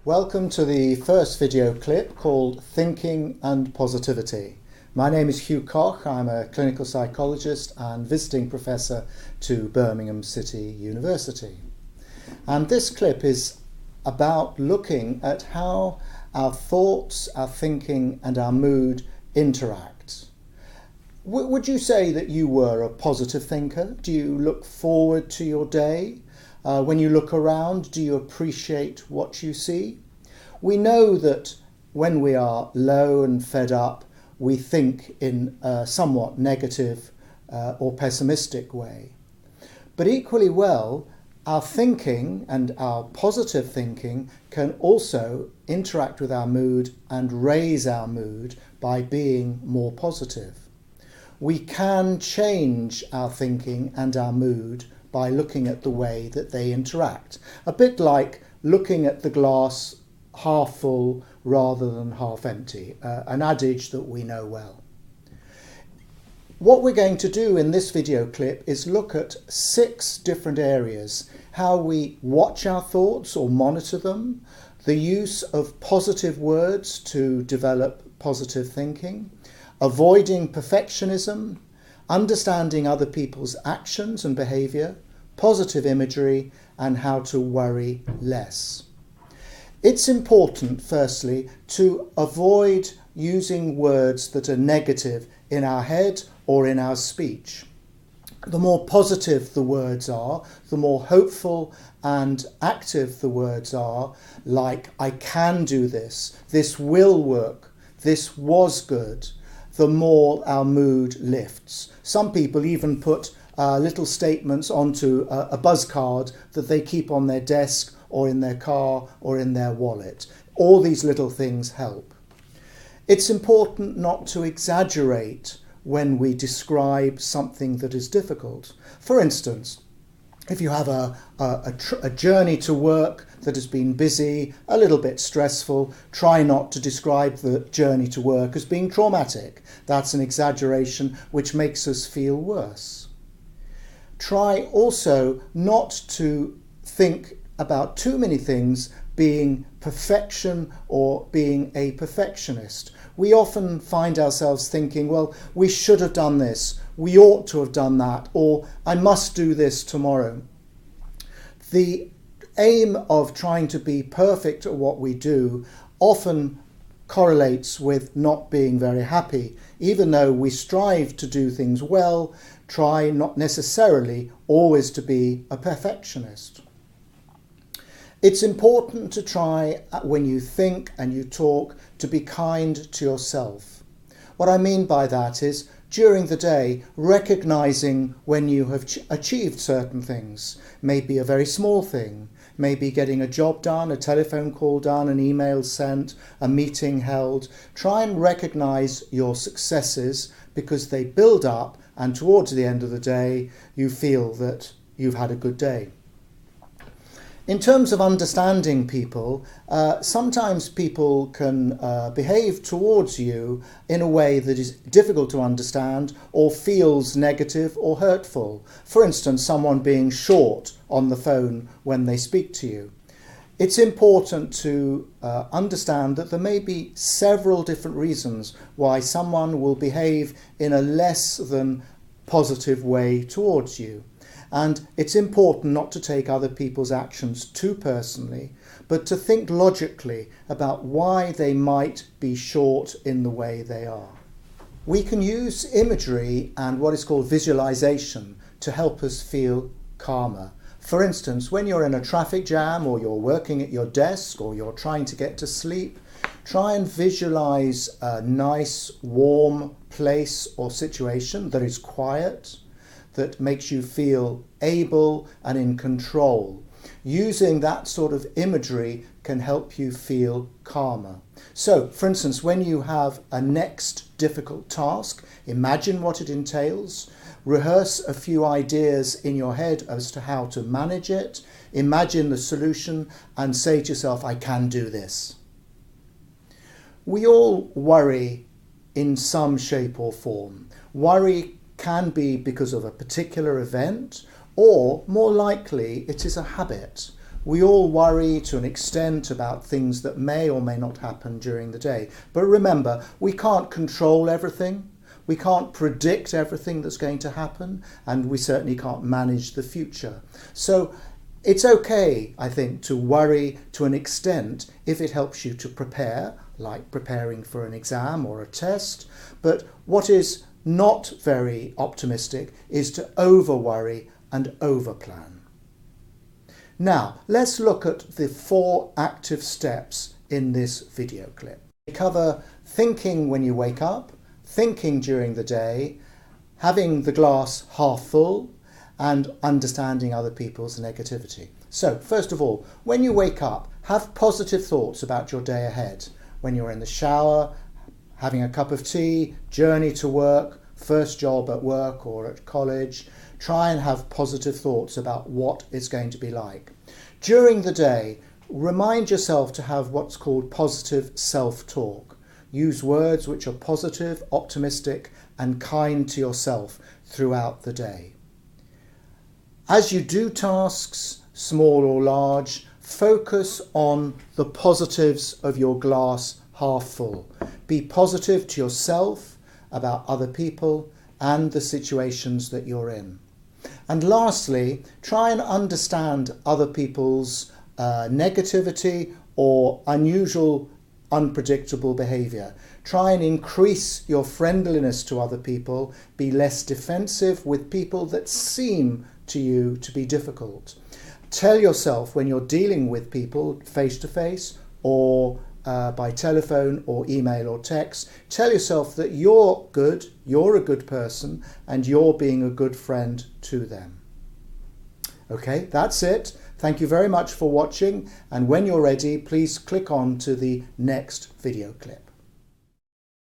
Welcome to the first video clip called Thinking and Positivity. My name is Hugh Koch. I'm a clinical psychologist and visiting professor to Birmingham City University. And this clip is about looking at how our thoughts, our thinking and our mood interact. Would you say that you were a positive thinker? Do you look forward to your day? When you look around, do you appreciate what you see? We know that when we are low and fed up, we think in a somewhat negative or pessimistic way. But equally well, our thinking and our positive thinking can also interact with our mood and raise our mood by being more positive. We can change our thinking and our mood by looking at the way that they interact. A bit like looking at the glass half full rather than half empty, an adage that we know well. What we're going to do in this video clip is look at 6 different areas: how we watch our thoughts or monitor them, the use of positive words to develop positive thinking, avoiding perfectionism, understanding other people's actions and behaviour, positive imagery, and how to worry less. It's important, firstly, to avoid using words that are negative in our head or in our speech. The more positive the words are, the more hopeful and active the words are, like "I can do this," "this will work," "this was good," the more our mood lifts. Some people even put little statements onto a buzz card that they keep on their desk or in their car or in their wallet. All these little things help. It's important not to exaggerate when we describe something that is difficult. For instance, if you have a journey to work that has been busy, a little bit stressful, try not to describe the journey to work as being traumatic. That's an exaggeration which makes us feel worse. Try also not to think about too many things being perfection or being a perfectionist. We often find ourselves thinking, well, we should have done this, we ought to have done that, or I must do this tomorrow. The aim of trying to be perfect at what we do often correlates with not being very happy. Even though we strive to do things well, try not necessarily always to be a perfectionist. It's important to try, when you think and you talk, to be kind to yourself. What I mean by that is, during the day, recognizing when you have achieved certain things. Maybe a very small thing, maybe getting a job done, a telephone call done, an email sent, a meeting held. Try and recognize your successes because they build up, and towards the end of the day, you feel that you've had a good day. In terms of understanding people, sometimes people can behave towards you in a way that is difficult to understand or feels negative or hurtful. For instance, someone being short on the phone when they speak to you. It's important to understand that there may be several different reasons why someone will behave in a less than positive way towards you. And it's important not to take other people's actions too personally, but to think logically about why they might be short in the way they are. We can use imagery and what is called visualization to help us feel calmer. For instance, when you're in a traffic jam or you're working at your desk or you're trying to get to sleep, try and visualize a nice, warm place or situation that is quiet, that makes you feel able and in control. Using that sort of imagery can help you feel calmer. So, for instance, when you have a next difficult task, imagine what it entails, rehearse a few ideas in your head as to how to manage it, imagine the solution and say to yourself, I can do this. We all worry in some shape or form. Worry can be because of a particular event, or more likely it is a habit. We all worry to an extent about things that may or may not happen during the day. But remember, we can't control everything. We can't predict everything that's going to happen, and we certainly can't manage the future. So it's okay, I think, to worry to an extent if it helps you to prepare, like preparing for an exam or a test. But what is not very optimistic is to over-worry and over-plan. Now, let's look at the 4 active steps in this video clip. We cover thinking when you wake up, thinking during the day, having the glass half full, and understanding other people's negativity. So, first of all, when you wake up, have positive thoughts about your day ahead. When you're in the shower, having a cup of tea, journey to work, first job at work or at college, try and have positive thoughts about what it's going to be like. During the day, remind yourself to have what's called positive self-talk. Use words which are positive, optimistic, and kind to yourself throughout the day. As you do tasks, small or large, focus on the positives of your glass half full. Be positive to yourself, about other people, and the situations that you're in. And lastly, try and understand other people's negativity or unusual, unpredictable behaviour. Try and increase your friendliness to other people. Be less defensive with people that seem to you to be difficult. Tell yourself when you're dealing with people face to face or by telephone or email or text, tell yourself that you're good, you're a good person, and you're being a good friend to them. Okay, that's it. Thank you very much for watching, and when you're ready, please click on to the next video clip.